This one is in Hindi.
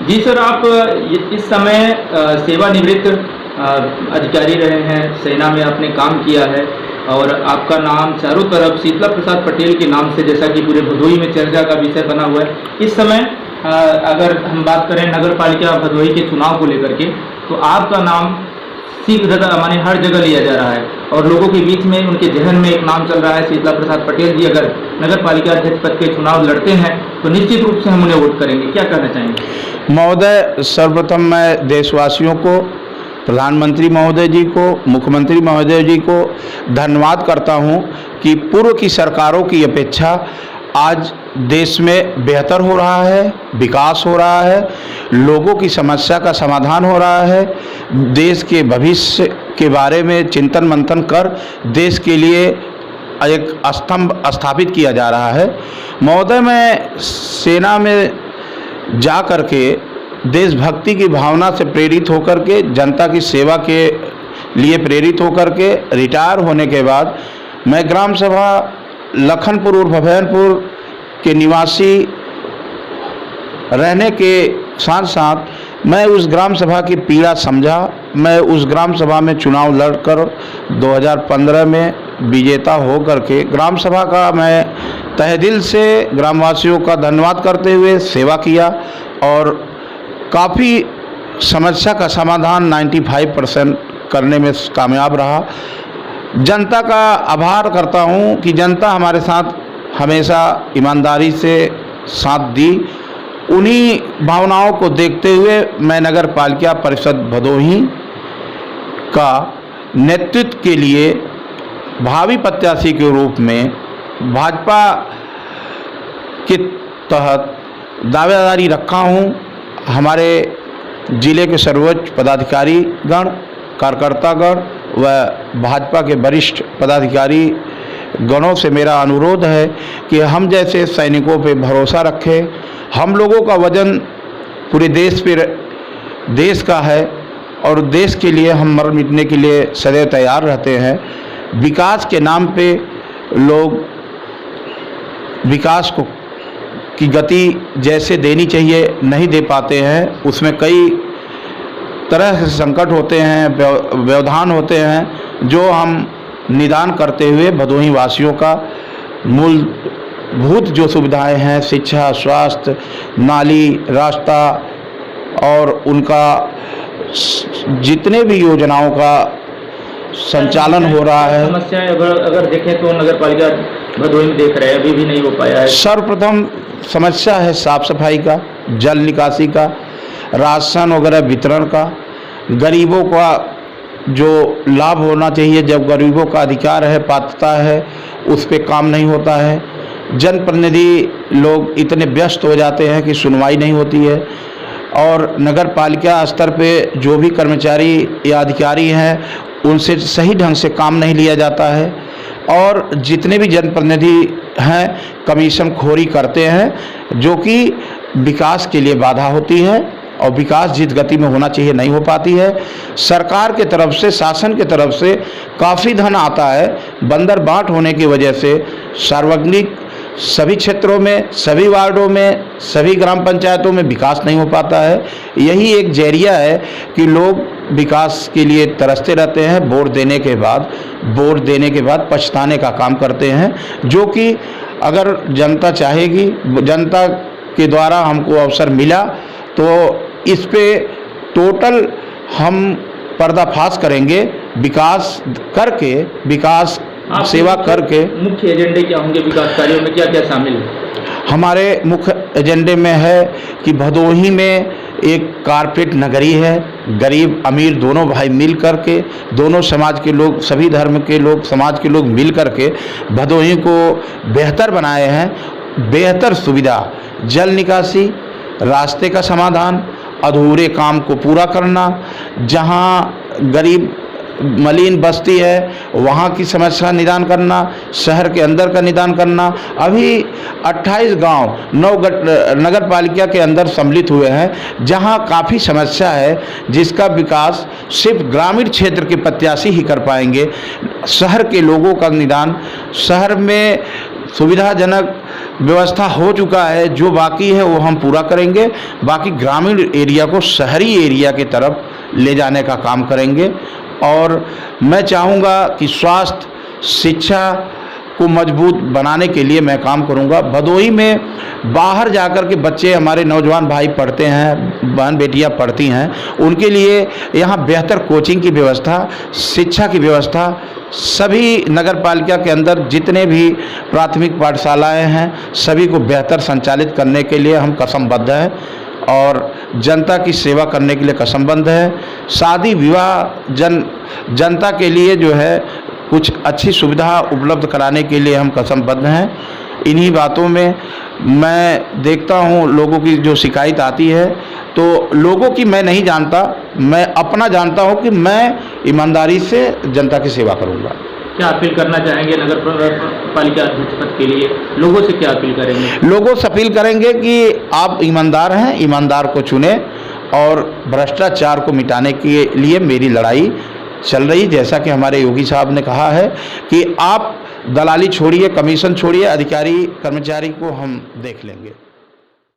जी सर, आप इस समय सेवानिवृत्त अधिकारी रहे हैं, सेना में आपने काम किया है और आपका नाम चारों तरफ शीतला प्रसाद पटेल के नाम से, जैसा कि पूरे भदोही में चर्चा का विषय बना हुआ है। इस समय अगर हम बात करें नगर पालिका भदोही के चुनाव को लेकर के, तो आपका नाम शीघ्रता माने हर जगह लिया जा रहा है और लोगों के बीच में, उनके जहन में एक नाम चल रहा है, शीतला प्रसाद पटेल जी अगर नगर पालिका अध्यक्ष पद के चुनाव लड़ते हैं तो निश्चित रूप से हम उन्हें वोट करेंगे। क्या कहना चाहेंगे? महोदय, सर्वप्रथम मैं देशवासियों को, प्रधानमंत्री महोदय जी को, मुख्यमंत्री महोदय जी को धन्यवाद करता हूं कि पूर्व की सरकारों की अपेक्षा आज देश में बेहतर हो रहा है, विकास हो रहा है, लोगों की समस्या का समाधान हो रहा है, देश के भविष्य के बारे में चिंतन मंथन कर देश के लिए एक स्तंभ स्थापित किया जा रहा है। महोदय, मैं सेना में जा कर के देशभक्ति की भावना से प्रेरित होकर के, जनता की सेवा के लिए प्रेरित होकर के रिटायर होने के बाद मैं ग्राम सभा लखनपुर और भभैनपुर के निवासी रहने के साथ साथ मैं उस ग्राम सभा की पीड़ा समझा। मैं उस ग्राम सभा में चुनाव लड़कर 2015 में विजेता होकर के ग्राम सभा का मैं तहे दिल से ग्रामवासियों का धन्यवाद करते हुए सेवा किया और काफ़ी समस्या का समाधान 95% करने में कामयाब रहा। जनता का आभार करता हूं कि जनता हमारे साथ हमेशा ईमानदारी से साथ दी। उन्हीं भावनाओं को देखते हुए मैं नगर पालिका परिषद भदोही का नेतृत्व के लिए भावी प्रत्याशी के रूप में भाजपा के तहत दावेदारी रखा हूं। हमारे जिले के सर्वोच्च पदाधिकारी गण, कार्यकर्तागण व भाजपा के वरिष्ठ पदाधिकारी गणों से मेरा अनुरोध है कि हम जैसे सैनिकों पे भरोसा रखें। हम लोगों का वजन पूरे देश पे देश का है और देश के लिए हम मर मिटने के लिए सदैव तैयार रहते हैं। विकास के नाम पे लोग विकास को की गति जैसे देनी चाहिए नहीं दे पाते हैं। उसमें कई तरह से संकट होते हैं, व्यवधान होते हैं, जो हम निदान करते हुए भदोही वासियों का मूलभूत जो सुविधाएं हैं, शिक्षा, स्वास्थ्य, नाली, रास्ता और उनका जितने भी योजनाओं का संचालन हो रहा है। समस्याएं अगर देखें तो नगर पालिका भदोही में देख रहे हैं, अभी भी नहीं हो पाया है। सर्वप्रथम समस्या है साफ सफाई का, जल निकासी का, राशन वगैरह वितरण का, गरीबों का जो लाभ होना चाहिए, जब गरीबों का अधिकार है, पात्रता है, उस पे काम नहीं होता है। जनप्रतिनिधि लोग इतने व्यस्त हो जाते हैं कि सुनवाई नहीं होती है और नगर पालिका स्तर पे जो भी कर्मचारी या अधिकारी हैं उनसे सही ढंग से काम नहीं लिया जाता है और जितने भी जनप्रतिनिधि हैं कमीशन खोरी करते हैं, जो कि विकास के लिए बाधा होती है और विकास जिस गति में होना चाहिए नहीं हो पाती है। सरकार के तरफ से, शासन के तरफ से काफ़ी धन आता है, बंदर बाट होने की वजह से सार्वजनिक सभी क्षेत्रों में, सभी वार्डों में, सभी ग्राम पंचायतों में विकास नहीं हो पाता है। यही एक जरिया है कि लोग विकास के लिए तरसते रहते हैं। वोट देने के बाद पछताने का काम करते हैं, जो कि अगर जनता चाहेगी, जनता के द्वारा हमको अवसर मिला तो इस पे टोटल हम पर्दाफाश करेंगे, विकास करके, विकास सेवा करके। मुख्य एजेंडे क्या होंगे? विकास कार्यों में क्या क्या शामिल है? हमारे मुख्य एजेंडे में है कि भदोही में एक कारपेट नगरी है। गरीब अमीर दोनों भाई मिल कर के, दोनों समाज के लोग, सभी धर्म के लोग, समाज के लोग मिल कर के भदोही को बेहतर बनाए हैं। बेहतर सुविधा, जल निकासी, रास्ते का समाधान, अधूरे काम को पूरा करना, जहां गरीब मलिन बस्ती है वहाँ की समस्या निदान करना, शहर के अंदर का निदान करना। अभी 28 गांव नगर पालिका के अंदर सम्मिलित हुए हैं, जहां काफ़ी समस्या है, जिसका विकास सिर्फ ग्रामीण क्षेत्र के प्रत्याशी ही कर पाएंगे। शहर के लोगों का निदान, शहर में सुविधाजनक व्यवस्था हो चुका है, जो बाकी है वो हम पूरा करेंगे। बाकी ग्रामीण एरिया को शहरी एरिया की तरफ ले जाने का काम करेंगे। और मैं चाहूँगा कि स्वास्थ्य, शिक्षा को मजबूत बनाने के लिए मैं काम करूंगा। भदोही में बाहर जाकर के बच्चे, हमारे नौजवान भाई पढ़ते हैं, बहन बेटियां पढ़ती हैं, उनके लिए यहाँ बेहतर कोचिंग की व्यवस्था, शिक्षा की व्यवस्था, सभी नगर पालिका के अंदर जितने भी प्राथमिक पाठशालाएं हैं सभी को बेहतर संचालित करने के लिए हम कसमबद्ध हैं और जनता की सेवा करने के लिए कसमबद्ध है। शादी विवाह जनता के लिए जो है कुछ अच्छी सुविधा उपलब्ध कराने के लिए हम कसमबद्ध हैं। इन्हीं बातों में मैं देखता हूँ लोगों की जो शिकायत आती है, तो लोगों की मैं नहीं जानता, मैं अपना जानता हूँ कि मैं ईमानदारी से जनता की सेवा करूँगा। क्या अपील करना चाहेंगे नगर पालिका अध्यक्ष पद के लिए? लोगों से क्या अपील करेंगे? लोगों से अपील करेंगे कि आप ईमानदार हैं, ईमानदार को चुने और भ्रष्टाचार को मिटाने के लिए मेरी लड़ाई चल रही। जैसा कि हमारे योगी साहब ने कहा है कि आप दलाली छोड़िए, कमीशन छोड़िए, अधिकारी कर्मचारी को हम देख लेंगे।